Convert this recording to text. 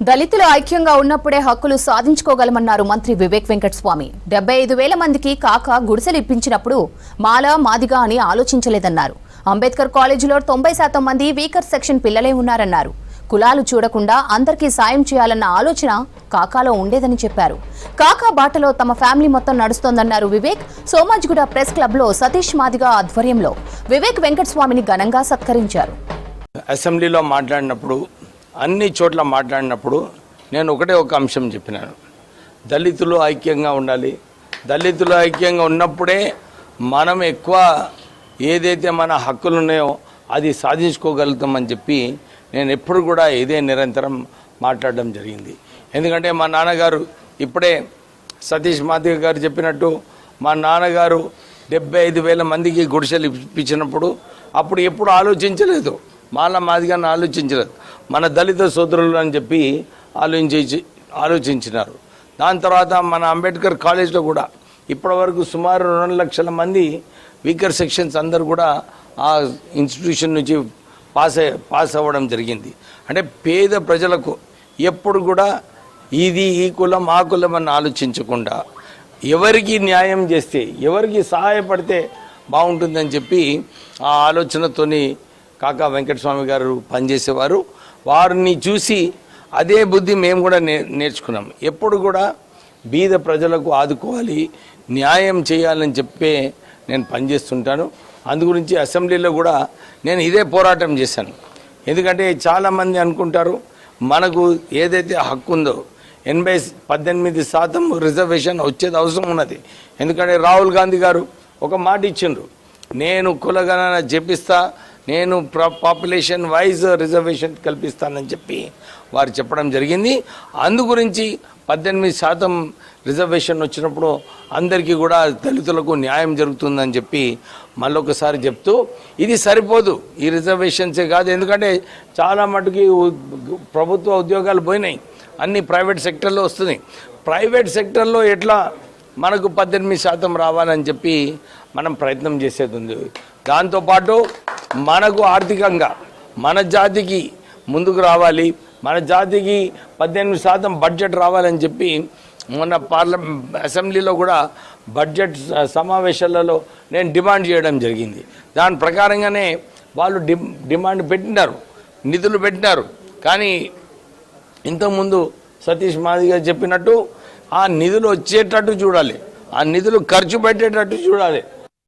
దళితులు ఐక్యంగా ఉన్నప్పుడే హక్కులు సాధించుకోగలమన్నారు మంత్రి వివేక్ వెంకటస్వామి. 75,000 మందికి కాక గుడిసెలు ఇప్పించినప్పుడు మాల మాదిగా అని ఆలోచించలేదన్నారు. అంబేద్కర్ కాలేజీలో 90% మంది వీకర్ సెక్షన్ పిల్లలే ఉన్నారన్నారు. కులాలు చూడకుండా అందరికీ సాయం చేయాలన్న ఆలోచన కాకాలో ఉండేదని చెప్పారు. కాకా బాటలో తమ ఫ్యామిలీ మొత్తం నడుస్తోందన్నారు వివేక్. సోమాజిగూడ ప్రెస్ క్లబ్ లో సతీష్ మాదిగా ఆధ్వర్యంలో వివేక్ వెంకటస్వామిని ఘనంగా సత్కరించారు. అసెంబ్లీలో మాట్లాడినప్పుడు అన్ని చోట్ల మాట్లాడినప్పుడు నేను ఒకటే ఒక అంశం చెప్పినాను. దళితులు ఐక్యంగా ఉండాలి. దళితులు ఐక్యంగా ఉన్నప్పుడే మనం ఎక్కువ ఏదైతే మన హక్కులు ఉన్నాయో అది సాధించుకోగలుగుతామని చెప్పి నేను ఎప్పుడు కూడా ఇదే నిరంతరం మాట్లాడడం జరిగింది. ఎందుకంటే మా నాన్నగారు ఇప్పుడే సతీష్ మాదిగ గారు చెప్పినట్టు మా నాన్నగారు 75,000 మందికి గుడిసెలు ఇప్పించినప్పుడు అప్పుడు ఎప్పుడు ఆలోచించలేదు, మాల మాదిగాన్ని ఆలోచించలేదు, మన దళిత సోదరులు అని చెప్పి ఆలోచించినారు. దాని తర్వాత మన అంబేద్కర్ కాలేజ్లో కూడా ఇప్పటివరకు సుమారు 2 లక్షల మంది వీకర్ సెక్షన్స్ అందరూ కూడా ఆ ఇన్స్టిట్యూషన్ నుంచి పాస్ అవ్వడం జరిగింది. అంటే పేద ప్రజలకు ఎప్పుడు కూడా ఇది ఈ కులం ఆ కులం అని ఆలోచించకుండా ఎవరికి న్యాయం చేస్తే ఎవరికి సహాయపడితే బాగుంటుందని చెప్పి ఆ ఆలోచనతోని కాకా వెంకటస్వామి గారు పనిచేసేవారు. వారిని చూసి అదే బుద్ధి మేము కూడా నేర్చుకున్నాం. ఎప్పుడు కూడా బీద ప్రజలకు ఆదుకోవాలి, న్యాయం చేయాలని చెప్పే నేను పనిచేస్తుంటాను. అందుగురించి అసెంబ్లీలో కూడా నేను ఇదే పోరాటం చేశాను. ఎందుకంటే చాలామంది అనుకుంటారు మనకు ఏదైతే హక్కు ఉందో 18% రిజర్వేషన్ వచ్చేది అవసరం ఉన్నది. ఎందుకంటే రాహుల్ గాంధీ గారు ఒక మాట ఇచ్చిండ్రు, నేను కులగణన చెప్పిస్తా, నేను పాపులేషన్ వైజ్ రిజర్వేషన్ కల్పిస్తానని చెప్పి వారు చెప్పడం జరిగింది. అందు గురించి 18% రిజర్వేషన్ వచ్చినప్పుడు అందరికీ కూడా దళితులకు న్యాయం జరుగుతుందని చెప్పి మళ్ళొకసారి చెప్తూ ఇది సరిపోదు, ఈ రిజర్వేషన్సే కాదు. ఎందుకంటే చాలా మటుకి ప్రభుత్వ ఉద్యోగాలు పోయినాయి, అన్ని ప్రైవేట్ సెక్టర్లో వస్తున్నాయి. ప్రైవేట్ సెక్టర్లో ఎట్లా మనకు 18% రావాలని చెప్పి మనం ప్రయత్నం చేసేది ఉంది. దాంతోపాటు మనకు ఆర్థికంగా మన జాతికి ముందుకు రావాలి, మన జాతికి 18% బడ్జెట్ రావాలని చెప్పి మొన్న అసెంబ్లీలో కూడా బడ్జెట్ సమావేశాలలో నేను డిమాండ్ చేయడం జరిగింది. దాని ప్రకారంగానే వాళ్ళు డిమాండ్ పెట్టినారు, నిధులు పెట్టినారు. కానీ ఇంతకుముందు సతీష్ మాదిగ చెప్పినట్టు ఆ నిధులు వచ్చేటట్టు చూడాలి, ఆ నిధులు ఖర్చు పెట్టేటట్టు చూడాలి.